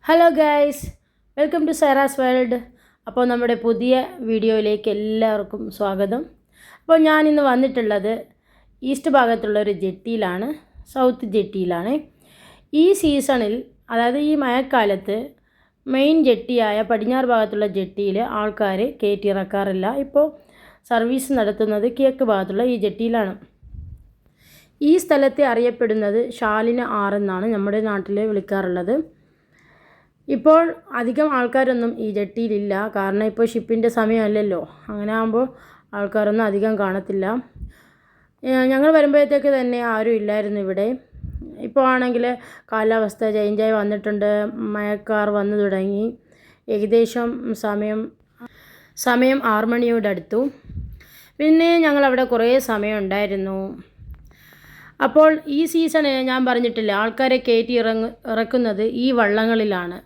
Hello guys, welcome to Saira's world. അപ്പോൾ നമ്മുടെ പുതിയ വീഡിയോയിലേക്ക് എല്ലാവർക്കും സ്വാഗതം. അപ്പോൾ ഞാനിന്ന് വന്നിട്ടുള്ളത് ഈസ്റ്റ് ഭാഗത്തുള്ളൊരു ജെട്ടിയിലാണ്, സൗത്ത് ജെട്ടിയിലാണ്. ഈ സീസണിൽ, അതായത് ഈ മഴക്കാലത്ത് മെയിൻ ജെട്ടിയായ പടിഞ്ഞാറ് ഭാഗത്തുള്ള ജെട്ടിയിൽ ആൾക്കാർ കയറ്റിയിറക്കാറില്ല. ഇപ്പോൾ സർവീസ് നടത്തുന്നത് കിഴക്ക് ഭാഗത്തുള്ള ഈ ജെട്ടിയിലാണ്. ഈ സ്ഥലത്തെ അറിയപ്പെടുന്നത് ശാലിന ആറെന്നാണ് നമ്മുടെ നാട്ടിൽ വിളിക്കാറുള്ളത്. ഇപ്പോൾ അധികം ആൾക്കാരൊന്നും ഈ ജെട്ടിയിലില്ല, കാരണം ഇപ്പോൾ ഷിപ്പിൻ്റെ സമയമല്ലല്ലോ. അങ്ങനെ ആകുമ്പോൾ ആൾക്കാരൊന്നും അധികം കാണത്തില്ല. ഞങ്ങൾ വരുമ്പോഴത്തേക്ക് തന്നെ ആരും ഇല്ലായിരുന്നു ഇവിടെ. ഇപ്പോൾ ആണെങ്കിൽ കാലാവസ്ഥ ചേഞ്ചായി വന്നിട്ടുണ്ട്, മഴക്കാർ വന്നു തുടങ്ങി. ഏകദേശം സമയം 6 മണിയോട് അടുത്തു. പിന്നെ ഞങ്ങളവിടെ കുറേ സമയം ഉണ്ടായിരുന്നു. അപ്പോൾ ഈ സീസണിൽ ഞാൻ പറഞ്ഞിട്ടില്ല, ആൾക്കാരെ കയറ്റി ഇറക്കുന്നത് ഈ വള്ളങ്ങളിലാണ്.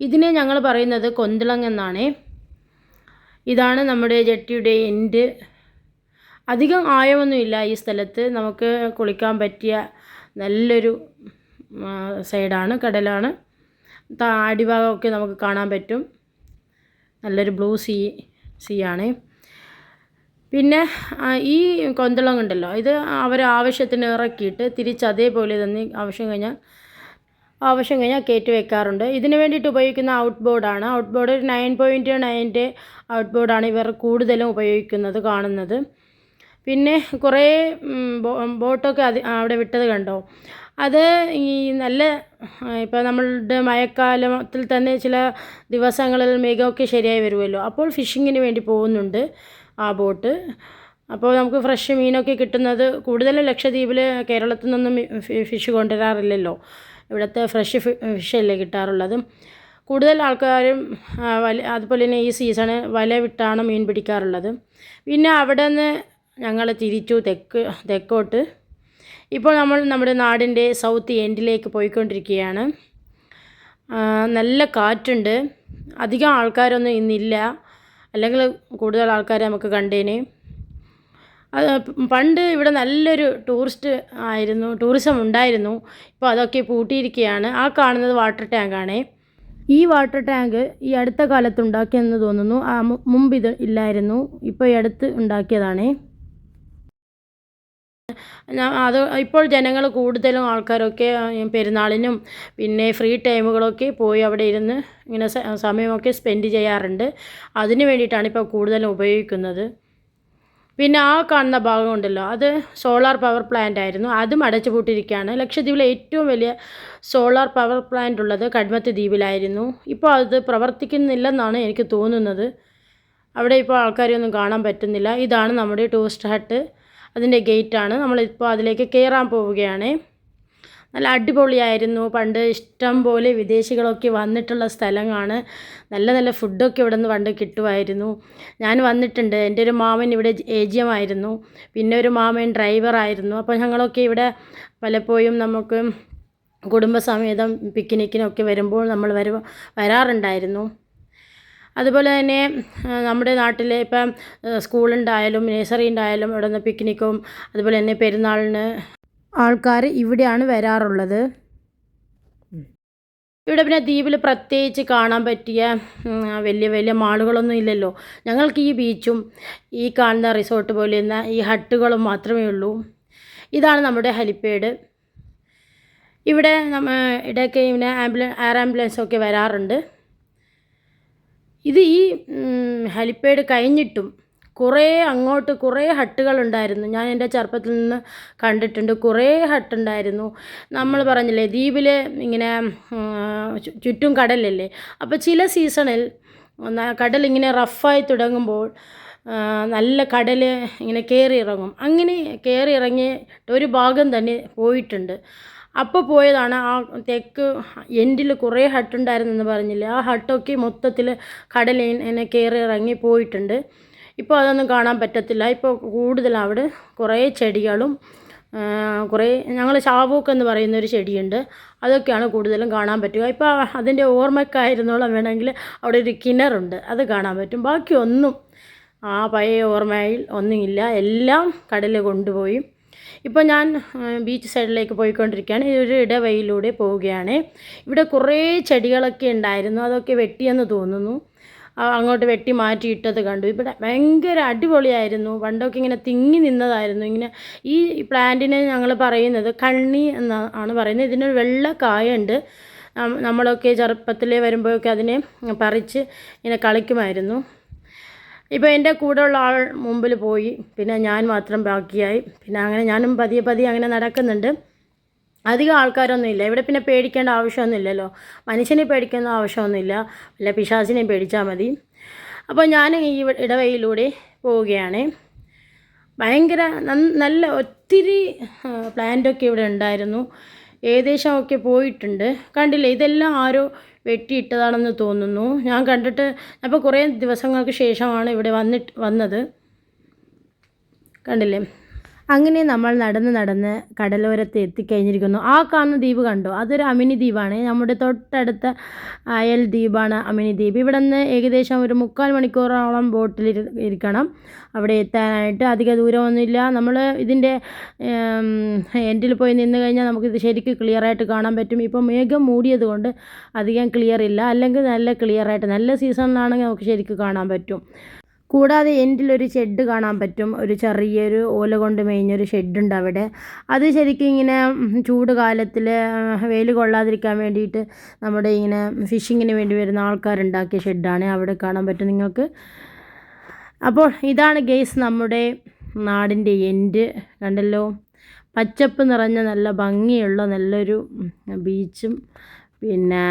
ഇതിനെ ഞങ്ങൾ പറയുന്നത് കൊന്തിളങ്ങ് എന്നാണ്. ഇതാണ് നമ്മുടെ ജെട്ടിയുടെ എൻഡ്. അധികം ആഴമൊന്നുമില്ല ഈ സ്ഥലത്ത്. നമുക്ക് കുളിക്കാൻ പറ്റിയ നല്ലൊരു സൈഡാണ്, കടലാണ്. അടിഭാഗമൊക്കെ നമുക്ക് കാണാൻ പറ്റും. നല്ലൊരു ബ്ലൂ സീ ആണ്. പിന്നെ ഈ കൊന്തിളങ്ങുണ്ടല്ലോ, ഇത് അവർ ആവശ്യത്തിന് ഇറക്കിയിട്ട് തിരിച്ച് അതേപോലെ തന്നെ ആവശ്യം കഴിഞ്ഞാൽ കയറ്റി വെക്കാറുണ്ട്. ഇതിന് വേണ്ടിയിട്ട് ഉപയോഗിക്കുന്ന ഔട്ട് ബോർഡാണ്. ഔട്ട് ബോർഡ് 9.9 ഔട്ട് ബോർഡാണ് ഇവർ കൂടുതലും ഉപയോഗിക്കുന്നത് കാണുന്നത്. പിന്നെ കുറേ ബോട്ടൊക്കെ അവിടെ വിട്ടത് കണ്ടോ. അത് ഈ നല്ല ഇപ്പോൾ നമ്മളുടെ മഴക്കാലത്തിൽ തന്നെ ചില ദിവസങ്ങളിൽ മേഘമൊക്കെ ശരിയായി വരുമല്ലോ, അപ്പോൾ ഫിഷിങ്ങിന് വേണ്ടി പോകുന്നുണ്ട് ആ ബോട്ട്. അപ്പോൾ നമുക്ക് ഫ്രഷ് മീനൊക്കെ കിട്ടുന്നത് കൂടുതലും ലക്ഷദ്വീപിൽ, കേരളത്തിൽ നിന്നൊന്നും ഫിഷ് കൊണ്ടുവരാറില്ലല്ലോ. ഇവിടുത്തെ ഫ്രഷ് ഫിഷല്ലേ കിട്ടാറുള്ളത്. കൂടുതൽ ആൾക്കാരും അതുപോലെ തന്നെ ഈ സീസണ് വല വിട്ടാണ് മീൻ പിടിക്കാറുള്ളത്. പിന്നെ അവിടെ നിന്ന് ഞങ്ങൾ തിരിച്ചു തെക്കോട്ട്. ഇപ്പോൾ നമ്മൾ നമ്മുടെ നാടിൻ്റെ സൗത്ത് എൻഡിലേക്ക് പോയിക്കൊണ്ടിരിക്കുകയാണ്. നല്ല കാറ്റുണ്ട്. അധികം ആൾക്കാരൊന്നും ഇന്നില്ല, അല്ലെങ്കിൽ കൂടുതൽ ആൾക്കാരെ നമുക്ക് കണ്ടേനെ. പണ്ട് ഇവിടെ നല്ലൊരു ടൂറിസം ഉണ്ടായിരുന്നു. ഇപ്പോൾ അതൊക്കെ പൂട്ടിയിരിക്കുകയാണ്. ആ കാണുന്നത് വാട്ടർ ടാങ്കാണ്. ഈ വാട്ടർ ടാങ്ക് ഈ അടുത്ത കാലത്ത് ഉണ്ടാക്കിയെന്ന് തോന്നുന്നു. മുമ്പ് ഇത് ഇല്ലായിരുന്നു, ഇപ്പോൾ ഈ അടുത്ത് ഉണ്ടാക്കിയതാണ്. ഇപ്പോൾ ജനങ്ങൾ കൂടുതലും ആൾക്കാരൊക്കെ പെരുന്നാളിനും പിന്നെ ഫ്രീ ടൈമുകളൊക്കെ പോയി അവിടെ ഇരുന്ന് ഇങ്ങനെ സമയമൊക്കെ സ്പെൻഡ് ചെയ്യാറുണ്ട്. അതിന് വേണ്ടിയിട്ടാണ് ഇപ്പോൾ കൂടുതലും ഉപയോഗിക്കുന്നത്. പിന്നെ ആ കാണുന്ന ഭാഗം ഉണ്ടല്ലോ, അത് സോളാർ പവർ പ്ലാന്റ് ആയിരുന്നു. അതും അടച്ചു പൂട്ടിയിരിക്കുകയാണ്. ലക്ഷദ്വീപിലെ ഏറ്റവും വലിയ സോളാർ പവർ പ്ലാന്റ് ഉള്ളത് കഡ്മത്ത് ദ്വീപിലായിരുന്നു. ഇപ്പോൾ അത് പ്രവർത്തിക്കുന്നില്ലെന്നാണ് എനിക്ക് തോന്നുന്നത്. അവിടെ ഇപ്പോൾ ആൾക്കാരെയൊന്നും കാണാൻ പറ്റുന്നില്ല. ഇതാണ് നമ്മുടെ ടൂറിസ്റ്റ് ഹട്ട്, അതിൻ്റെ ഗേറ്റാണ്. നമ്മളിപ്പോൾ അതിലേക്ക് കയറാൻ പോവുകയാണ്. നല്ല അടിപൊളിയായിരുന്നു. പണ്ട് ഇഷ്ടം പോലെ വിദേശികളൊക്കെ വന്നിട്ടുള്ള സ്ഥലമാണ്. നല്ല നല്ല ഫുഡൊക്കെ ഇവിടെ നിന്ന് പണ്ട് കിട്ടുമായിരുന്നു. ഞാൻ വന്നിട്ടുണ്ട്. എൻ്റെ ഒരു മാമൻ ഇവിടെ ഏജിയമായിരുന്നു, പിന്നെ ഒരു മാമൻ ഡ്രൈവറായിരുന്നു. അപ്പോൾ ഞങ്ങളൊക്കെ ഇവിടെ പലപ്പോഴും നമുക്ക് കുടുംബസമേതം പിക്നിക്കിനൊക്കെ വരുമ്പോൾ നമ്മൾ വരാറുണ്ടായിരുന്നു. അതുപോലെ തന്നെ നമ്മുടെ നാട്ടിൽ ഇപ്പം സ്കൂളുണ്ടായാലും നേഴ്സറി ഉണ്ടായാലും ഇവിടെ നിന്ന് പിക്നിക്കും അതുപോലെ തന്നെ പെരുന്നാളിന് ആൾക്കാർ ഇവിടെയാണ് വരാറുള്ളത്. ഇവിടെ പിന്നെ ദ്വീപിൽ പ്രത്യേകിച്ച് കാണാൻ പറ്റിയ വലിയ വലിയ മാളുകളൊന്നും ഇല്ലല്ലോ. ഞങ്ങൾക്ക് ഈ ബീച്ചും ഈ കാണുന്ന റിസോർട്ട് പോലെയുള്ള ഈ ഹട്ടുകളും മാത്രമേ ഉള്ളൂ. ഇതാണ് നമ്മുടെ ഹെലിപ്പാഡ്. ഇവിടെ ഇടയ്ക്ക് ഇങ്ങനെ എയർ ആംബുലൻസൊക്കെ വരാറുണ്ട്. ഇത് ഈ ഹെലിപ്പാഡ് കഴിഞ്ഞിട്ടും അങ്ങോട്ട് കുറേ ഹട്ടുകളുണ്ടായിരുന്നു. ഞാൻ എൻ്റെ ചെറുപ്പത്തിൽ നിന്ന് കണ്ടിട്ടുണ്ട്. കുറേ ഹട്ടുണ്ടായിരുന്നു. നമ്മൾ പറഞ്ഞില്ലേ, ദ്വീപിൽ ഇങ്ങനെ ചുറ്റും കടലല്ലേ. അപ്പോൾ ചില സീസണിൽ കടലിങ്ങനെ റഫായി തുടങ്ങുമ്പോൾ നല്ല കടൽ ഇങ്ങനെ കയറി ഇറങ്ങും. അങ്ങനെ കയറി ഇറങ്ങിയിട്ട് ഒരു ഭാഗം തന്നെ പോയിട്ടുണ്ട്. അപ്പോൾ പോയതാണ് ആ തെക്ക് എൻഡിൽ കുറേ ഹട്ടുണ്ടായിരുന്നെന്ന് പറഞ്ഞില്ലേ, ആ ഹട്ടൊക്കെ മൊത്തത്തിൽ കടലിനെ കയറി ഇറങ്ങി പോയിട്ടുണ്ട്. ഇപ്പോൾ അതൊന്നും കാണാൻ പറ്റത്തില്ല. ഇപ്പോൾ കൂടുതൽ അവിടെ കുറേ ചെടികളും ഞങ്ങൾ ചാവൂക്ക് എന്ന് പറയുന്നൊരു ചെടിയുണ്ട്, അതൊക്കെയാണ് കൂടുതലും കാണാൻ പറ്റുക. ഇപ്പോൾ അതിൻ്റെ ഓർമ്മയ്ക്കായിരുന്നോളം വേണമെങ്കിൽ അവിടെ ഒരു കിണറുണ്ട്, അത് കാണാൻ പറ്റും. ബാക്കിയൊന്നും ആ പഴയ ഓർമ്മയിൽ ഒന്നുമില്ല, എല്ലാം കടൽ കൊണ്ടുപോയി. ഇപ്പോൾ ഞാൻ ബീച്ച് സൈഡിലേക്ക് പോയിക്കൊണ്ടിരിക്കുകയാണ്. ഈ ഒരു ഇടവഴിയിലൂടെ പോവുകയാണ്. ഇവിടെ കുറേ ചെടികളൊക്കെ ഉണ്ടായിരുന്നു, അതൊക്കെ വെട്ടിയെന്ന് തോന്നുന്നു. അങ്ങോട്ട് വെട്ടി മാറ്റിയിട്ടത് കണ്ടു. ഇവിടെ ഭയങ്കര അടിപൊളിയായിരുന്നു. പണ്ടൊക്കെ ഇങ്ങനെ തിങ്ങി നിന്നതായിരുന്നു. ഇങ്ങനെ ഈ പ്ലാന്റിനെ ഞങ്ങൾ പറയുന്നത് കണ്ണി എന്നാണ് പറയുന്നത്. ഇതിനൊരു വെള്ള കായുണ്ട്. നമ്മളൊക്കെ ചെറുപ്പത്തിലേ വരുമ്പോഴൊക്കെ അതിനെ പറിച്ച് ഇങ്ങനെ കളിക്കുമായിരുന്നു. ഇപ്പോൾ എൻ്റെ കൂടെയുള്ള ആൾ മുമ്പിൽ പോയി, പിന്നെ ഞാൻ മാത്രം ബാക്കിയായി. പിന്നെ അങ്ങനെ ഞാനും പതിയെ പതിയെ അങ്ങനെ നടക്കുന്നുണ്ട്. അധികം ആൾക്കാരൊന്നുമില്ല ഇവിടെ. പിന്നെ പേടിക്കേണ്ട ആവശ്യമൊന്നുമില്ലല്ലോ, മനുഷ്യനെ പേടിക്കേണ്ട ആവശ്യമൊന്നുമില്ല, വല്ല പിശാചിനെ പേടിച്ചാൽ മതി. അപ്പോൾ ഞാൻ ഈ ഇടവഴിയിലൂടെ പോവുകയാണ്. ഭയങ്കര നല്ല ഒത്തിരി പ്ലാന്റൊക്കെ ഇവിടെ ഉണ്ടായിരുന്നു. ഏകദേശമൊക്കെ പോയിട്ടുണ്ട്. കണ്ടില്ലേ, ഇതെല്ലാം ആരോ വെട്ടിയിട്ടതാണെന്ന് തോന്നുന്നു. ഞാൻ കണ്ടിട്ട് അപ്പോൾ കുറേ ദിവസങ്ങൾക്ക് ശേഷമാണ് ഇവിടെ വന്നത്. കണ്ടില്ലേ. അങ്ങനെ നമ്മൾ നടന്ന് കടലോരത്ത് എത്തിക്കഴിഞ്ഞിരിക്കുന്നു. ആ കാണുന്ന ദ്വീപ് കണ്ടോ, അതൊരു അമിനി ദ്വീപാണ്. നമ്മുടെ തൊട്ടടുത്ത അയൽ ദ്വീപാണ് അമിനി ദ്വീപ്. ഇവിടെ നിന്ന് ഏകദേശം ഒരു 3/4 മണിക്കൂറോളം ബോട്ടിൽ ഇരിക്കണം അവിടെ എത്താനായിട്ട്. അധിക ദൂരമൊന്നുമില്ല. നമ്മൾ ഇതിൻ്റെ എൻഡിൽ പോയി നിന്ന് കഴിഞ്ഞാൽ നമുക്കിത് ശരിക്കും ക്ലിയറായിട്ട് കാണാൻ പറ്റും. ഇപ്പോൾ മേഘം മൂടിയത് കൊണ്ട് അധികം ക്ലിയർ ഇല്ല, അല്ലെങ്കിൽ നല്ല ക്ലിയറായിട്ട് നല്ല സീസണിലാണെങ്കിൽ നമുക്ക് ശരിക്കും കാണാൻ പറ്റും. കൂടാതെ എൻഡിലൊരു ഷെഡ് കാണാൻ പറ്റും. ഒരു ചെറിയൊരു ഓല കൊണ്ട് മേഞ്ഞൊരു ഷെഡുണ്ട് അവിടെ. അത് ശരിക്കും ഇങ്ങനെ ചൂട് കാലത്തിൽ വെയിൽ കൊള്ളാതിരിക്കാൻ വേണ്ടിയിട്ട് നമ്മുടെ ഇങ്ങനെ ഫിഷിങ്ങിന് വേണ്ടി വരുന്ന ആൾക്കാരുണ്ടാക്കിയ ഷെഡാണ്. അവിടെ കാണാൻ പറ്റും നിങ്ങൾക്ക്. അപ്പോൾ ഇതാണ് ഗെയ്സ് നമ്മുടെ നാടിൻ്റെ എൻഡ്. കണ്ടല്ലോ, പച്ചപ്പ് നിറഞ്ഞ നല്ല ഭംഗിയുള്ള നല്ലൊരു ബീച്ചും പിന്നെ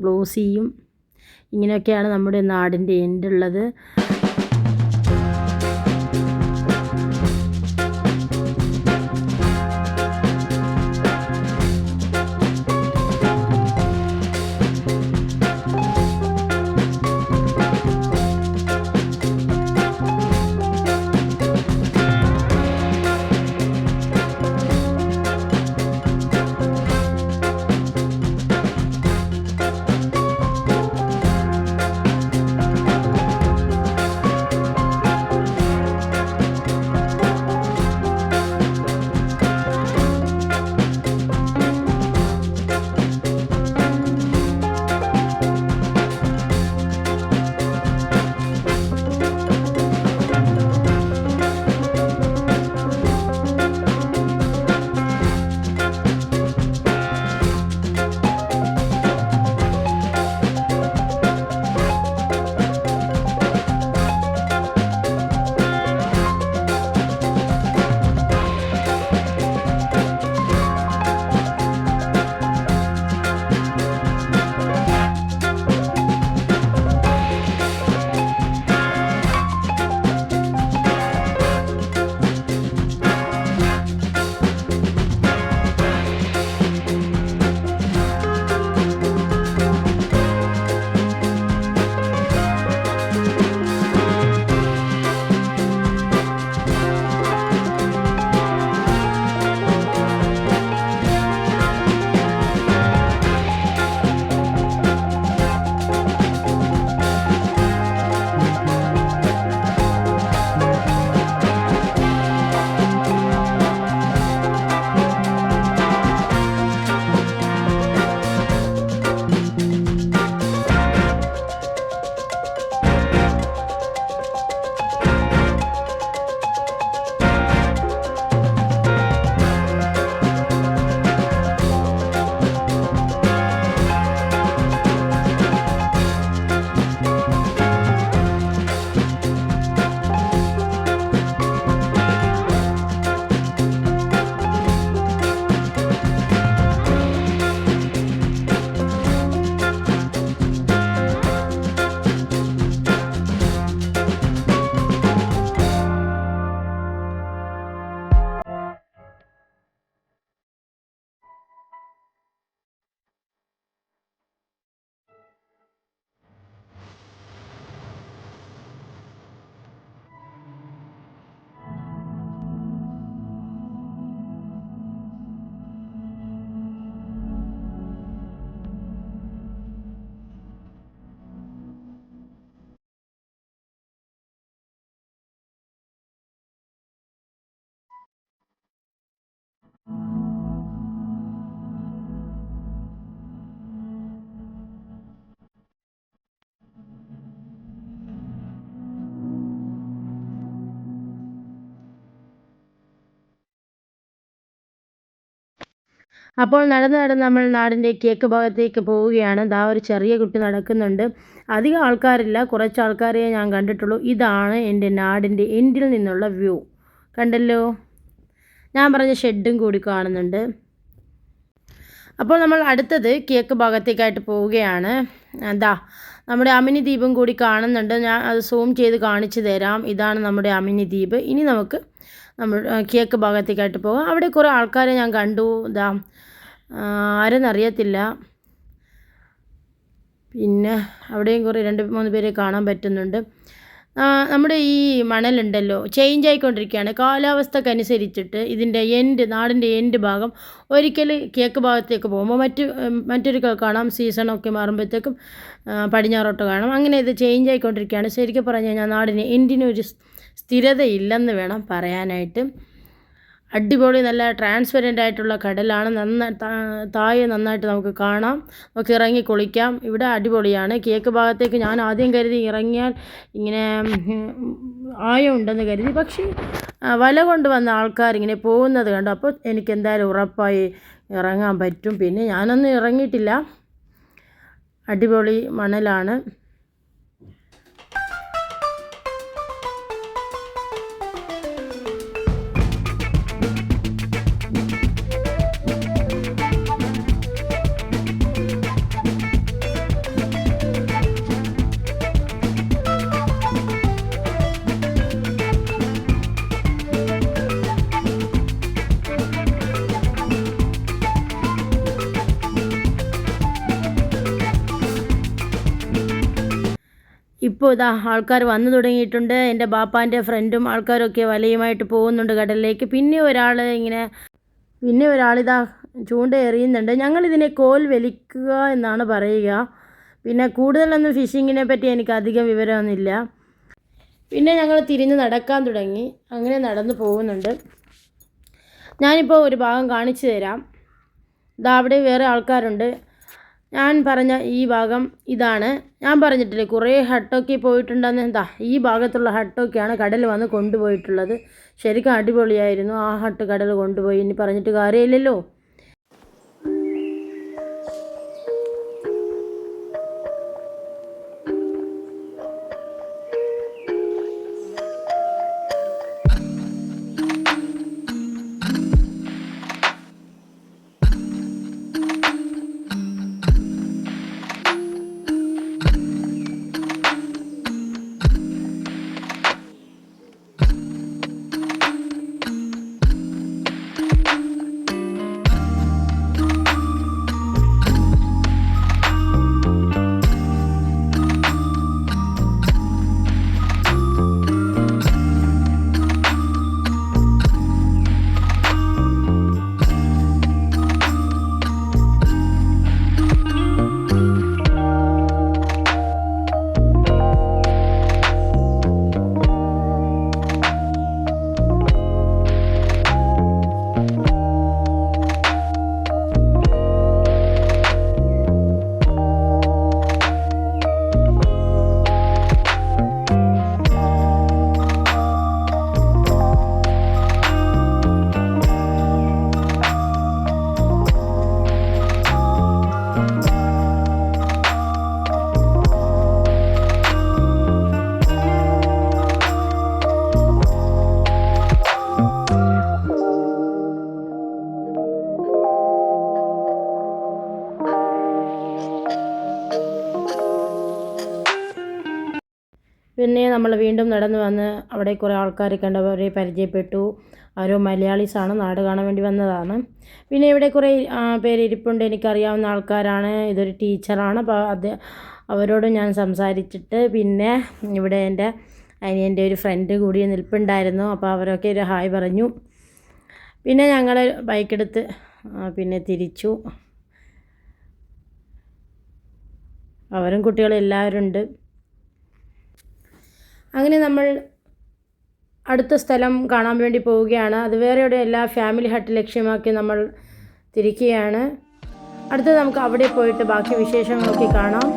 ബ്ലൂ സീയും, ഇങ്ങനെയൊക്കെയാണ് നമ്മുടെ നാടിൻ്റെ എൻഡുള്ളത്. അപ്പോൾ നടന്ന് നടന്ന് നമ്മൾ നാടിൻ്റെ കിഴക്ക് ഭാഗത്തേക്ക് പോവുകയാണ്. ദാ ഒരു ചെറിയ കുട്ടി നടക്കുന്നുണ്ട്. അധികം ആൾക്കാരില്ല, കുറച്ച് ആൾക്കാരെ ഞാൻ കണ്ടിട്ടുള്ളൂ. ഇതാണ് എൻ്റെ നാടിൻ്റെ എൻഡിൽ നിന്നുള്ള വ്യൂ. കണ്ടല്ലോ, ഞാൻ പറഞ്ഞ ഷെഡും കൂടി കാണുന്നുണ്ട്. അപ്പോൾ നമ്മൾ അടുത്തത് കിഴക്ക് ഭാഗത്തേക്കായിട്ട് പോവുകയാണ്. എന്താ നമ്മുടെ അമിനി ദ്വീപും കൂടി കാണുന്നുണ്ട്. ഞാൻ അത് സൂം ചെയ്ത് കാണിച്ചു തരാം. ഇതാണ് നമ്മുടെ അമിനി ദ്വീപ്. ഇനി നമുക്ക് നമ്മൾ കിഴക്ക് ഭാഗത്തേക്കായിട്ട് പോകാം. അവിടെ കുറേ ആൾക്കാരെ ഞാൻ കണ്ടു. ഇതാ ആരെന്നറിയത്തില്ല. പിന്നെ അവിടെയും കുറേ 2-3 പേരെ കാണാൻ പറ്റുന്നുണ്ട്. നമ്മുടെ ഈ മണലുണ്ടല്ലോ ചേഞ്ച് ആയിക്കൊണ്ടിരിക്കുകയാണ് കാലാവസ്ഥക്കനുസരിച്ചിട്ട്. ഇതിൻ്റെ നാടിൻ്റെ എൻഡ് ഭാഗം ഒരിക്കൽ കിഴക്ക് ഭാഗത്തേക്ക് പോകുമ്പോൾ മറ്റൊരു കാണാം. സീസണൊക്കെ മാറുമ്പോഴത്തേക്കും പടിഞ്ഞാറോട്ട് കാണാം. അങ്ങനെ ഇത് ചേഞ്ച് ആയിക്കൊണ്ടിരിക്കുകയാണ്. ശരിക്കും പറഞ്ഞു കഴിഞ്ഞാൽ നാടിന് എൻഡിനൊരു സ്ഥിരതയില്ലെന്ന് വേണം പറയാനായിട്ട്. അടിപൊളി നല്ല ട്രാൻസ്പെറൻ്റ് ആയിട്ടുള്ള കടലാണ്. താഴെ നന്നായിട്ട് നമുക്ക് കാണാം. നമുക്ക് ഇറങ്ങി കുളിക്കാം. ഇവിടെ അടിപൊളിയാണ്. കിഴക്ക് ഭാഗത്തേക്ക് ഞാൻ ആദ്യം കരുതി ഇറങ്ങിയാൽ ഇങ്ങനെ ആയം ഉണ്ടെന്ന് കരുതി. പക്ഷേ വല കൊണ്ട് വന്ന ആൾക്കാരിങ്ങനെ പോകുന്നത് കണ്ടു. അപ്പോൾ എനിക്ക് എന്തായാലും ഉറപ്പായി ഇറങ്ങാൻ പറ്റും. പിന്നെ ഞാനൊന്നും ഇറങ്ങിയിട്ടില്ല. അടിപൊളി മണലാണ്. ഇപ്പോൾ ഇതാ ആൾക്കാർ വന്നു തുടങ്ങിയിട്ടുണ്ട്. എൻ്റെ ബാപ്പാൻ്റെ ഫ്രണ്ടും ആൾക്കാരൊക്കെ വലയുമായിട്ട് പോകുന്നുണ്ട് കടലിലേക്ക്. പിന്നെ ഒരാളിതാ ചൂണ്ട എറിയുന്നുണ്ട്. ഞങ്ങളിതിനെ കോൽ വലിക്കുക എന്നാണ് പറയുക. പിന്നെ കൂടുതലൊന്നും ഫിഷിങ്ങിനെ പറ്റി എനിക്ക് അധികം വിവരമൊന്നുമില്ല. പിന്നെ ഞങ്ങൾ തിരിഞ്ഞ് നടക്കാൻ തുടങ്ങി. അങ്ങനെ നടന്നു പോകുന്നുണ്ട്. ഞാനിപ്പോൾ ഒരു ഭാഗം കാണിച്ചു തരാം. ഇതാ അവിടെ വേറെ ആൾക്കാരുണ്ട്. ഞാൻ പറഞ്ഞ ഈ ഭാഗം ഇതാണ്. ഞാൻ പറഞ്ഞിട്ടില്ലേ കുറേ ഹട്ടൊക്കെ പോയിട്ടുണ്ടെന്ന്. എന്താ ഈ ഭാഗത്തുള്ള ഹട്ടൊക്കെയാണ് കടൽ വന്ന് കൊണ്ടുപോയിട്ടുള്ളത്. ശരിക്കും അടിപൊളിയായിരുന്നു. ആ ഹട്ട് കടൽ കൊണ്ടുപോയി. ഇനി പറഞ്ഞിട്ട് കാര്യമില്ലല്ലോ. പിന്നെ നമ്മൾ വീണ്ടും നടന്നു വന്ന് അവിടെ കുറേ ആൾക്കാരെ കണ്ടവരെ പരിചയപ്പെട്ടു. അവരോ മലയാളീസാണ്, നാട് കാണാൻ വേണ്ടി വന്നതാണ്. പിന്നെ ഇവിടെ കുറേ പേര് ഇരിപ്പുണ്ട്, എനിക്കറിയാവുന്ന ആൾക്കാരാണ്. ഇതൊരു ടീച്ചറാണ്. അപ്പോൾ അവരോട് ഞാൻ സംസാരിച്ചിട്ട് പിന്നെ ഇവിടെ എൻ്റെ അനിയൻ്റെ ഒരു ഫ്രണ്ട് കൂടി നിൽപ്പുണ്ടായിരുന്നു. അപ്പോൾ അവരൊക്കെ ഒരു ഹായ് പറഞ്ഞു. പിന്നെ ഞങ്ങൾ ബൈക്കെടുത്ത് പിന്നെ തിരിച്ചു. അവരും കുട്ടികളും എല്ലാവരും ഉണ്ട്. അങ്ങനെ നമ്മൾ അടുത്ത സ്ഥലം കാണാൻ വേണ്ടി പോവുകയാണ്. അത് വേറെ എല്ലാ ഫാമിലി ഹട്ട് ലക്ഷ്യമാക്കി നമ്മൾ തിരിക്കുകയാണ്. അടുത്തത് നമുക്ക് അവിടെ പോയിട്ട് ബാക്കി വിശേഷങ്ങളൊക്കെ കാണാം.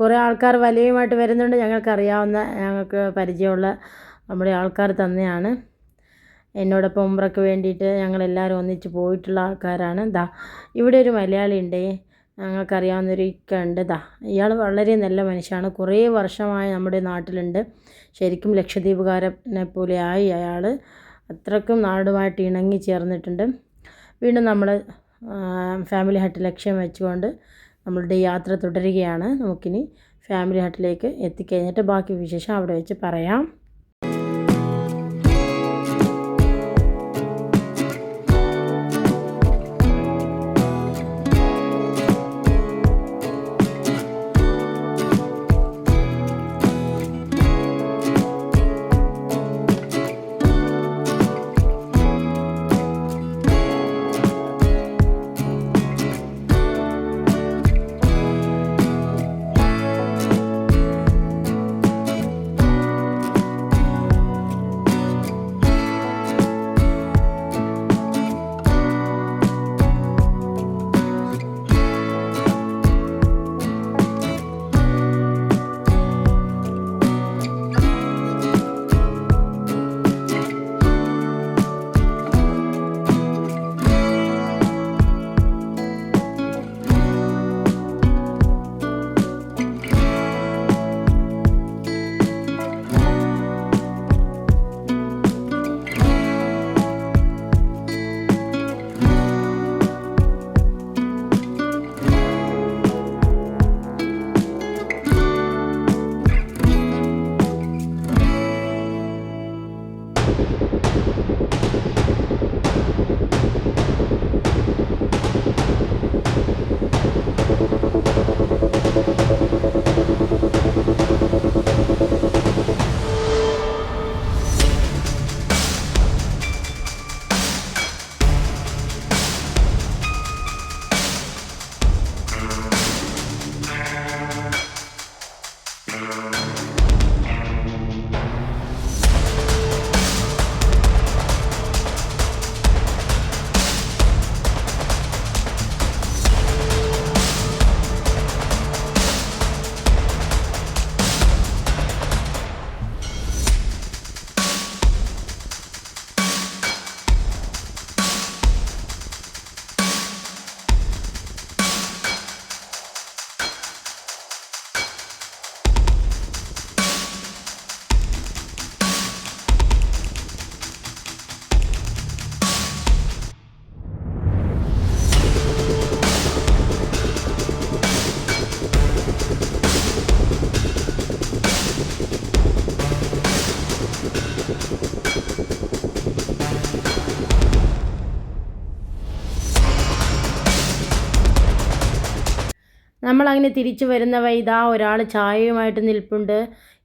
കുറേ ആൾക്കാർ വലയുമായിട്ട് വരുന്നുണ്ട്. ഞങ്ങൾക്ക് പരിചയമുള്ള നമ്മുടെ ആൾക്കാർ തന്നെയാണ്. എന്നോടൊപ്പം ഉംറയ്ക്ക് വേണ്ടിയിട്ട് ഞങ്ങളെല്ലാവരും ഒന്നിച്ച് പോയിട്ടുള്ള ആൾക്കാരാണ്. ഇവിടെ ഒരു മലയാളി ഉണ്ടേ, ഞങ്ങൾക്കറിയാവുന്നൊരു ഇക്ക ഉണ്ട്. ഇയാൾ വളരെ നല്ല മനുഷ്യനാണ്. കുറേ വർഷമായി നമ്മുടെ നാട്ടിലുണ്ട്. ശരിക്കും ലക്ഷദ്വീപുകാരനെ പോലെയായി അയാൾ. അത്രക്കും നാടുമായിട്ട് ഇണങ്ങി ചേർന്നിട്ടുണ്ട്. വീണ്ടും നമ്മൾ ഫാമിലി ഹട്ട് ലക്ഷ്യം വെച്ചുകൊണ്ട് നമ്മളുടെ യാത്ര തുടരുകയാണ്. നമുക്കിനി ഫാമിലി ഹട്ടിലേക്ക് എത്തിക്കഴിഞ്ഞിട്ട് ബാക്കി വിശേഷം അവിടെ വെച്ച് പറയാം. നമ്മളങ്ങനെ തിരിച്ചു വരുന്ന വഴി ഒരാൾ ചായയുമായിട്ട് നിൽപ്പുണ്ട്.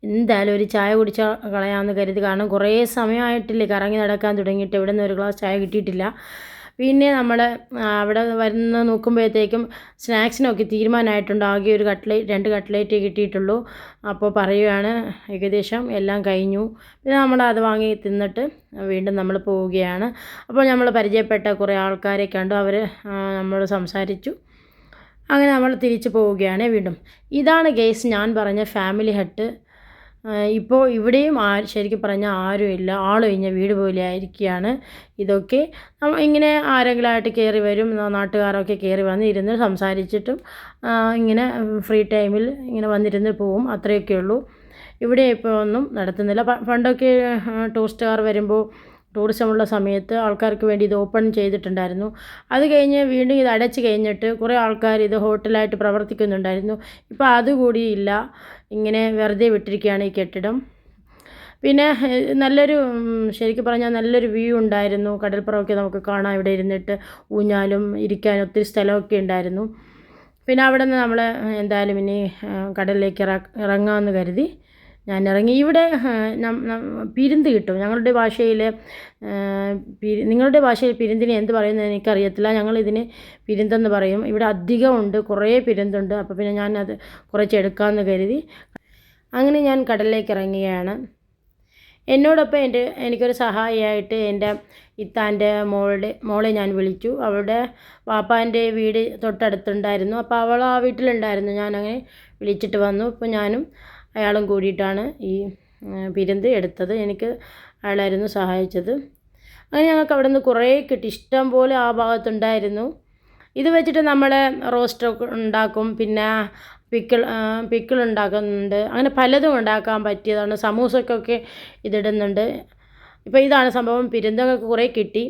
എന്തായാലും ഒരു ചായ കുടിച്ചാൽ കളയാമെന്ന് കരുതി. കാരണം കുറേ സമയമായിട്ടില്ലേ കറങ്ങി നടക്കാൻ തുടങ്ങിയിട്ട്. ഇവിടെ നിന്ന് ഒരു ഗ്ലാസ് ചായ കിട്ടിയിട്ടില്ല. പിന്നെ നമ്മൾ അവിടെ വരുന്ന നോക്കുമ്പോഴത്തേക്കും സ്നാക്സിനൊക്കെ തീരുമാനമായിട്ടുണ്ട്. ആകെ ഒരു രണ്ട് കട്ട്ലേറ്റ് കിട്ടിയിട്ടുള്ളൂ. അപ്പോൾ പറയുകയാണ് ഏകദേശം എല്ലാം കഴിഞ്ഞു. പിന്നെ നമ്മൾ അത് വാങ്ങി തിന്നിട്ട് വീണ്ടും നമ്മൾ പോവുകയാണ്. അപ്പോൾ നമ്മൾ പരിചയപ്പെട്ട കുറേ ആൾക്കാരെ കണ്ടു. അവർ നമ്മളോട് സംസാരിച്ചു. അങ്ങനെ നമ്മൾ തിരിച്ചു പോവുകയാണ് വീണ്ടും. ഇതാണ് ഗൈസ് ഞാൻ പറഞ്ഞ ഫാമിലി ഹട്ട്. ഇപ്പോൾ ഇവിടെയും ശരിക്കും പറഞ്ഞാൽ ആരുമില്ല. ആളൊഴിഞ്ഞ വീട് പോലെ ആയിരിക്കുകയാണ്. ഇതൊക്കെ ഇങ്ങനെ ആരെങ്കിലുമായിട്ട് കയറി വരും. നാട്ടുകാരൊക്കെ കയറി വന്ന് ഇരുന്ന് സംസാരിച്ചിട്ടും ഇങ്ങനെ ഫ്രീ ടൈമിൽ ഇങ്ങനെ വന്നിരുന്ന് പോവും. അത്രയൊക്കെ ഉള്ളൂ. ഇവിടെ ഇപ്പോൾ ഒന്നും നടത്തുന്നില്ല. പണ്ടൊക്കെ ടൂറിസ്റ്റുകാർ വരുമ്പോൾ ടൂറിസമുള്ള സമയത്ത് ആൾക്കാർക്ക് വേണ്ടി ഇത് ഓപ്പൺ ചെയ്തിട്ടുണ്ടായിരുന്നു. അത് കഴിഞ്ഞ് വീണ്ടും ഇത് അടച്ചു കഴിഞ്ഞിട്ട് കുറേ ആൾക്കാർ ഇത് ഹോട്ടലായിട്ട് പ്രവർത്തിക്കുന്നുണ്ടായിരുന്നു. ഇപ്പോൾ അതുകൂടി ഇല്ല. ഇങ്ങനെ വെറുതെ വിട്ടിരിക്കുകയാണ് ഈ കെട്ടിടം. പിന്നെ നല്ലൊരു ശരിക്കും പറഞ്ഞാൽ നല്ലൊരു വ്യൂ ഉണ്ടായിരുന്നു. കടൽപ്പുറമൊക്കെ നമുക്ക് കാണാം. ഇവിടെ ഇരുന്നിട്ട് ഊഞ്ഞാലും ഇരിക്കാൻ ഒത്തിരി സ്ഥലമൊക്കെ ഉണ്ടായിരുന്നു. പിന്നെ അവിടെ നിന്ന് നമ്മൾ എന്തായാലും ഇനി കടലിലേക്ക് ഇറങ്ങാമെന്ന് കരുതി ഞാൻ ഇറങ്ങി. ഇവിടെ പിരിന്ത് കിട്ടും. ഞങ്ങളുടെ ഭാഷയിൽ നിങ്ങളുടെ ഭാഷയിൽ പിരിന്തിന് എന്ത് പറയുന്നത് എനിക്കറിയത്തില്ല. ഞങ്ങളിതിന് പിരിന്തെന്ന് പറയും. ഇവിടെ അധികമുണ്ട്, കുറേ പിരിന്തുണ്ട്. അപ്പോൾ പിന്നെ ഞാനത് കുറച്ചെടുക്കാമെന്ന് കരുതി അങ്ങനെ ഞാൻ കടലിലേക്ക് ഇറങ്ങുകയാണ്. എന്നോടൊപ്പം എനിക്കൊരു സഹായിയായിട്ട് എൻ്റെ ഇത്താൻ്റെ മോളെ ഞാൻ വിളിച്ചു. അവളുടെ പാപ്പാൻ്റെ വീട് തൊട്ടടുത്തുണ്ടായിരുന്നു. അപ്പോൾ അവൾ ആ വീട്ടിലുണ്ടായിരുന്നു. ഞാനങ്ങനെ വിളിച്ചിട്ട് വന്നു. ഇപ്പോൾ ഞാനും അയാളും കൂടിയിട്ടാണ് ഈ പിരുന്ത് എടുത്തത്. എനിക്ക് അയാളായിരുന്നു സഹായിച്ചത്. അങ്ങനെ ഞങ്ങൾക്ക് അവിടെ നിന്ന് കുറേ കിട്ടി, ഇഷ്ടം പോലെ ആ ഭാഗത്തുണ്ടായിരുന്നു. ഇത് വെച്ചിട്ട് നമ്മൾ റോസ്റ്റൊക്കെ ഉണ്ടാക്കും, പിന്നെ പിക്കിൾ ഉണ്ടാക്കുന്നുണ്ട്, അങ്ങനെ പലതും ഉണ്ടാക്കാൻ പറ്റിയതാണ്. സമൂസക്കൊക്കെ ഇതിടുന്നുണ്ട്. ഇപ്പോൾ ഇതാണ് സംഭവം, പിരുന്തങ്ങൾക്ക് കുറേ കിട്ടി.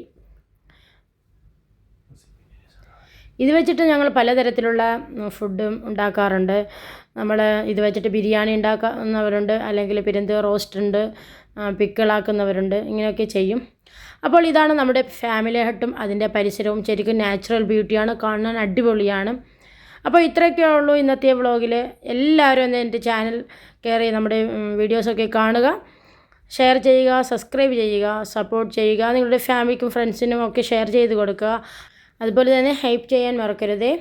ഇത് വെച്ചിട്ട് ഞങ്ങൾ പലതരത്തിലുള്ള ഫുഡും ഉണ്ടാക്കാറുണ്ട്. നമ്മൾ ഇത് വെച്ചിട്ട് ബിരിയാണി ഉണ്ടാക്കുന്നവരുണ്ട്, അല്ലെങ്കിൽ പിരുന്ത് റോസ്റ്റ് ഉണ്ട്, പിക്കിളാക്കുന്നവരുണ്ട്, ഇങ്ങനെയൊക്കെ ചെയ്യും. അപ്പോൾ ഇതാണ് നമ്മുടെ ഫാമിലി ഹട്ടും അതിൻ്റെ പരിസരവും. ശരിക്കും നാച്ചുറൽ ബ്യൂട്ടിയാണ്, കാണാൻ അടിപൊളിയാണ്. അപ്പോൾ ഇത്രയൊക്കെ ഉള്ളൂ ഇന്നത്തെ വ്ളോഗിൽ. എല്ലാവരും ഒന്ന് എൻ്റെ ചാനൽ കയറി നമ്മുടെ വീഡിയോസൊക്കെ കാണുക, ഷെയർ ചെയ്യുക, സബ്സ്ക്രൈബ് ചെയ്യുക, സപ്പോർട്ട് ചെയ്യുക. നിങ്ങളുടെ ഫാമിലിക്കും ഫ്രണ്ട്സിനും ഒക്കെ ഷെയർ ചെയ്ത് കൊടുക്കുക. അതുപോലെ തന്നെ ഹൈപ്പ് ചെയ്യാൻ മറക്കരുതേ.